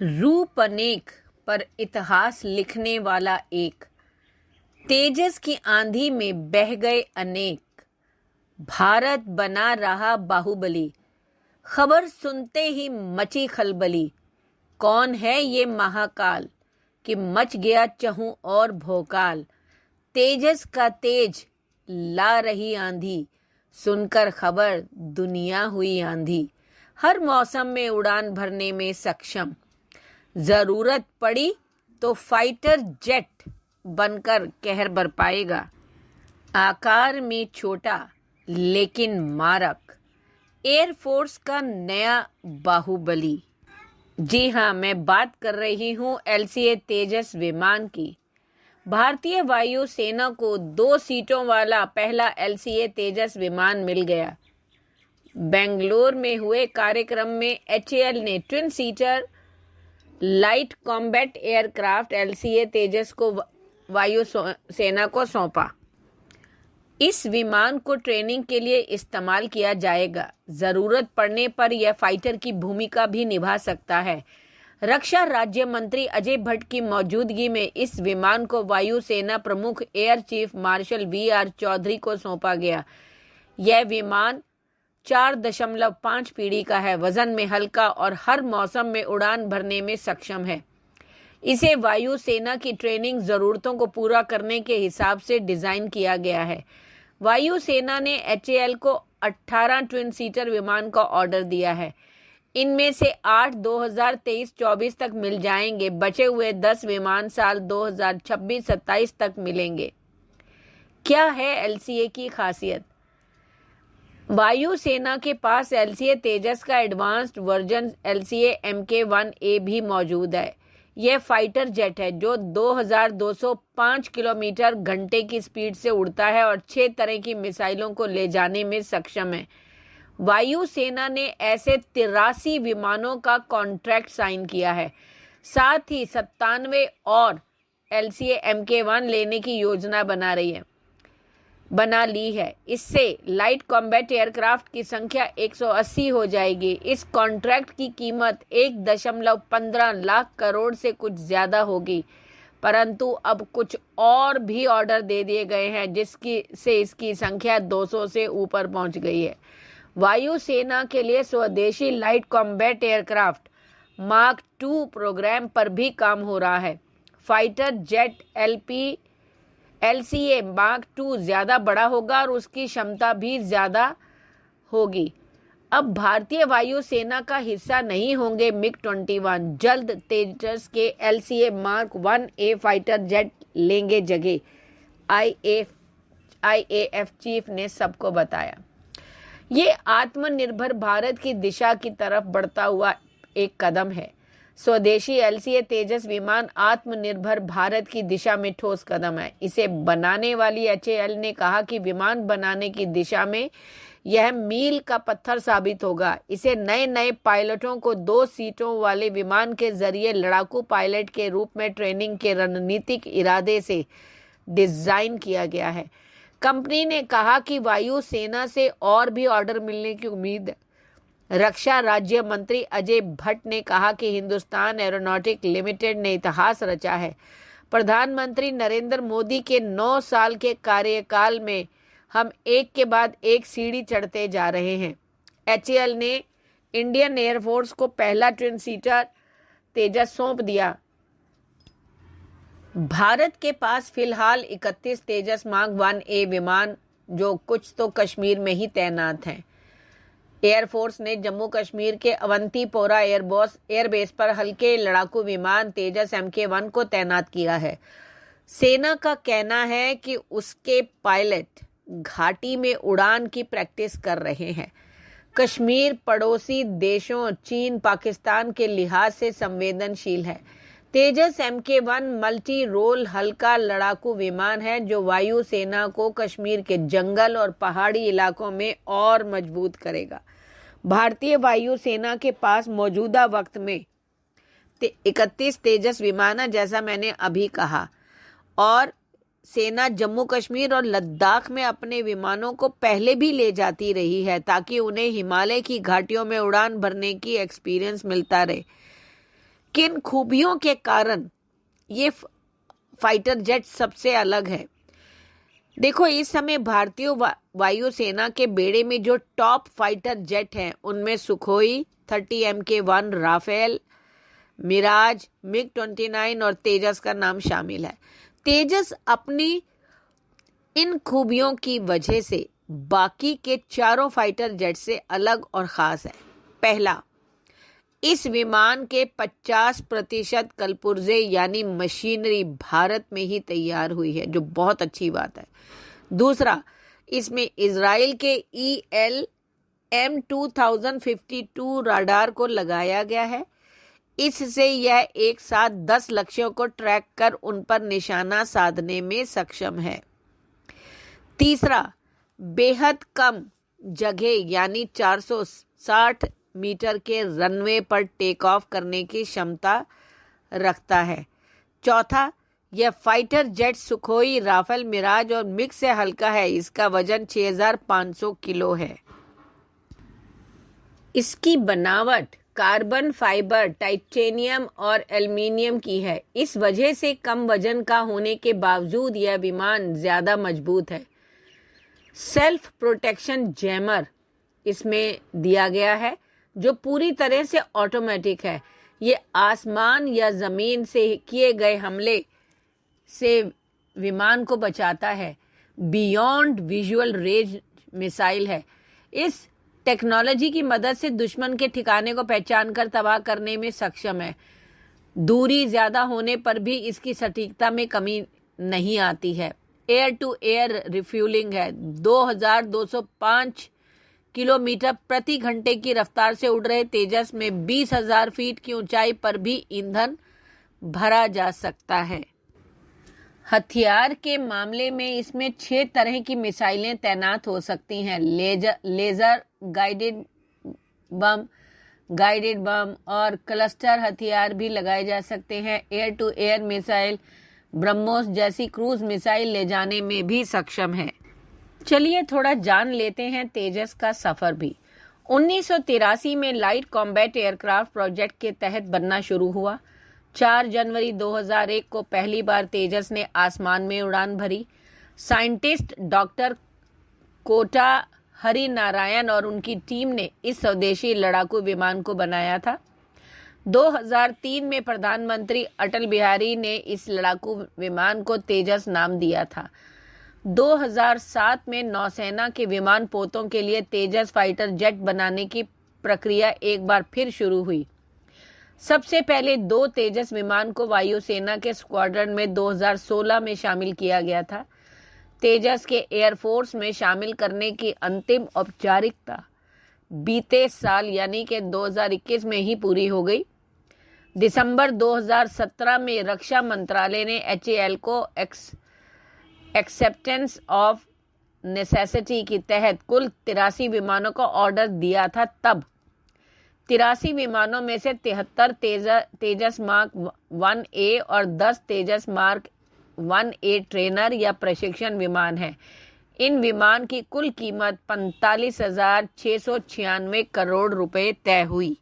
रूप अनेक पर इतिहास लिखने वाला एक। तेजस की आंधी में बह गए अनेक। भारत बना रहा बाहुबली। खबर सुनते ही मची खलबली। कौन है ये महाकाल कि मच गया चहु और भोकाल। तेजस का तेज ला रही आंधी। सुनकर खबर दुनिया हुई आंधी। हर मौसम में उड़ान भरने में सक्षम। जरूरत पड़ी तो फाइटर जेट बनकर कहर बरपाएगा। आकार में छोटा लेकिन मारक। एयरफोर्स का नया बाहुबली। जी हाँ, मैं बात कर रही हूँ LCA तेजस विमान की। भारतीय वायु सेना को 2 सीटों वाला पहला LCA तेजस विमान मिल गया। बेंगलुरु में हुए कार्यक्रम में HAL ने twin seater light combat aircraft LCA तेजस को वायु सेना को सौंपा। इस विमान को ट्रेनिंग के लिए इस्तेमाल किया जाएगा। जरूरत पड़ने पर यह फाइटर की भूमिका भी निभा सकता है। रक्षा राज्य मंत्री अजय भट्ट की मौजूदगी में इस विमान को वायु सेना प्रमुख air chief marshal VR Chaudhary को सौंपा गया। यह विमान 4.5 पीढ़ी का है, वजन में हल्का और हर मौसम में उड़ान भरने में सक्षम है। इसे वायु सेना की ट्रेनिंग जरूरतों को पूरा करने के हिसाब से डिजाइन किया गया है। वायु सेना ने HAL को 18 ट्विन सीटर विमान का ऑर्डर दिया है। इनमें से 8 2023-24 तक मिल जाएंगे। बचे हुए 10 विमान साल 2026-27 तक मिलेंगे। क्या है LCA की खासियत? वायु सेना के पास LCA तेजस का एडवांस्ड वर्जन LCA Mk1A भी मौजूद है। यह फाइटर जेट है जो 2205 किलोमीटर घंटे की स्पीड से उड़ता है और 6 तरह की मिसाइलों को ले जाने में सक्षम है। वायु सेना ने ऐसे 83 विमानों का कॉन्ट्रैक्ट साइन किया है। साथ ही 97 और LCA Mk1 लेने की योजना बना ली है। इससे लाइट कॉम्बैट एयरक्राफ्ट की संख्या 180 हो जाएगी। इस कॉन्ट्रैक्ट की कीमत 1.15 लाख करोड़ से कुछ ज्यादा होगी, परंतु अब कुछ और भी ऑर्डर दे दिए गए हैं जिसकी से इसकी संख्या 200 से ऊपर पहुंच गई है। वायु सेना के लिए स्वदेशी light combat aircraft mark 2 programme पर भी काम हो रहा है। फाइटर जेट LCA मार्क 2 ज्यादा बड़ा होगा और उसकी क्षमता भी ज्यादा होगी। अब भारतीय वायु सेना का हिस्सा नहीं होंगे MiG-21। जल्द तेजस के LCA mark 1A fighter jet लेंगे जगह, IAF चीफ ने सबको बताया। ये आत्मनिर्भर भारत की दिशा की तरफ बढ़ता हुआ एक कदम है। स्वदेशी LCA तेजस विमान आत्मनिर्भर भारत की दिशा में ठोस कदम है। इसे बनाने वाली HAL ने कहा कि विमान बनाने की दिशा में यह मील का पत्थर साबित होगा। इसे नए पायलटों को 2 सीटों वाले विमान के जरिए लड़ाकू पायलट के रूप में ट्रेनिंग के रणनीतिक इरादे से डिजाइन किया गया है। कंपनी ने कहा कि वायु सेना से और भी ऑर्डर मिलने की उम्मीद है। रक्षा राज्य मंत्री अजय भट्ट ने कहा कि हिंदुस्तान एरोनॉटिक लिमिटेड ने इतिहास रचा है। प्रधानमंत्री नरेंद्र मोदी के 9 साल के कार्यकाल में हम एक के बाद एक सीढ़ी चढ़ते जा रहे हैं। HAL ने इंडियन एयरफोर्स को पहला ट्विन सीटर तेजस सौंप दिया। भारत के पास फिलहाल 31 तेजस मार्क 1A विमान जो कुछ तो कश्मीर में ही तैनात हैं। एयरफोर्स ने जम्मू कश्मीर के अवंतीपोरा एयरबेस पर हल्के लड़ाकू विमान तेजस Mk1 को तैनात किया है। सेना का कहना है कि उसके पायलट घाटी में उड़ान की प्रैक्टिस कर रहे हैं। कश्मीर पड़ोसी देशों चीन, पाकिस्तान के लिहाज से संवेदनशील है। तेजस Mk1 मल्टी रोल हल्का लड़ाकू विमान है जो वायु सेना को कश्मीर के जंगल और पहाड़ी इलाकों में और मजबूत करेगा। भारतीय वायु सेना के पास मौजूदा वक्त में 31 तेजस विमान है, जैसा मैंने अभी कहा, और सेना जम्मू कश्मीर और लद्दाख में अपने विमानों को पहले भी ले जाती रही है ताकि उन्हें हिमालय की घाटियों में उड़ान भरने की एक्सपीरियंस मिलता रहे। किन खूबियों के कारण ये फाइटर जेट सबसे अलग है? देखो, इस समय भारतीय वायुसेना के बेड़े में जो टॉप फाइटर जेट हैं उनमें Sukhoi 30 Mk1, Rafale, Miraj, MiG-29 और तेजस का नाम शामिल है। तेजस अपनी इन खूबियों की वजह से बाकी के चारों फाइटर जेट से अलग और ख़ास है। पहला, इस विमान के 50% कलपुर्जे यानी मशीनरी भारत में ही तैयार हुई है, जो बहुत अच्छी बात है। दूसरा, इसमें इजराइल के ELM-2052 राडार को लगाया गया है। इससे यह एक साथ 10 लक्ष्यों को ट्रैक कर उन पर निशाना साधने में सक्षम है। तीसरा, बेहद कम जगह यानी 460 मीटर के रनवे पर टेक ऑफ करने की क्षमता रखता है। चौथा, यह fighter jet Sukhoi, Rafale, Mirage और मिग से हल्का है। इसका वजन 6500 किलो है। इसकी बनावट कार्बन फाइबर, टाइटेनियम और एल्युमिनियम की है। इस वजह से कम वजन का होने के बावजूद यह विमान ज़्यादा मजबूत है। सेल्फ प्रोटेक्शन जैमर इसमें दिया गया है, जो पूरी तरह से ऑटोमेटिक है। ये आसमान या ज़मीन से किए गए हमले से विमान को बचाता है। बियॉन्ड विजुअल रेंज मिसाइल है। इस टेक्नोलॉजी की मदद से दुश्मन के ठिकाने को पहचान कर तबाह करने में सक्षम है। दूरी ज़्यादा होने पर भी इसकी सटीकता में कमी नहीं आती है। एयर टू एयर रिफ्यूलिंग है। 2205 किलोमीटर प्रति घंटे की रफ्तार से उड़ रहे तेजस में 20,000 फीट की ऊंचाई पर भी ईंधन भरा जा सकता है। हथियार के मामले में इसमें 6 तरह की मिसाइलें तैनात हो सकती हैं। लेजर गाइडेड बम और क्लस्टर हथियार भी लगाए जा सकते हैं। Air to air missile BrahMos जैसी क्रूज मिसाइल ले जाने में भी सक्षम है। चलिए थोड़ा जान लेते हैं तेजस का सफर भी। 1983 में लाइट कॉम्बैट एयरक्राफ्ट प्रोजेक्ट के तहत बनना शुरू हुआ। 4 जनवरी 2001 को पहली बार तेजस ने आसमान में उड़ान भरी। साइंटिस्ट डॉक्टर कोटा हरिनारायण और उनकी टीम ने इस स्वदेशी लड़ाकू विमान को बनाया था। 2003 में प्रधानमंत्री अटल बिहारी ने इस लड़ाकू विमान को तेजस नाम दिया था। 2007 में नौसेना के विमान पोतों के लिए तेजस फाइटर जेट बनाने की प्रक्रिया एक बार फिर शुरू हुई। सबसे पहले 2 तेजस विमान को वायुसेना के स्क्वाड्रन में 2016 में शामिल किया गया था। तेजस के एयरफोर्स में शामिल करने की अंतिम औपचारिकता बीते साल यानी कि 2021 में ही पूरी हो गई। दिसंबर 2017 में रक्षा मंत्रालय ने HAL को एक्सेप्टेंस ऑफ नेसेसिटी के तहत कुल 83 विमानों का ऑर्डर दिया था। तब 83 विमानों में से 73 तेजस मार्क 1A और 10 तेजस मार्क 1A ट्रेनर या प्रशिक्षण विमान है। इन विमान की कुल कीमत 45,696 करोड़ रुपए तय हुई।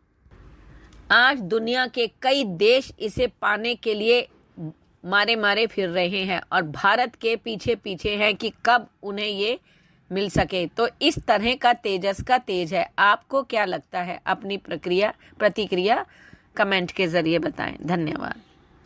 आज दुनिया के कई देश इसे पाने के लिए मारे फिर रहे हैं और भारत के पीछे हैं कि कब उन्हें ये मिल सके। तो इस तरह का तेजस का तेज है। आपको क्या लगता है? अपनी प्रतिक्रिया कमेंट के जरिए बताएं। धन्यवाद।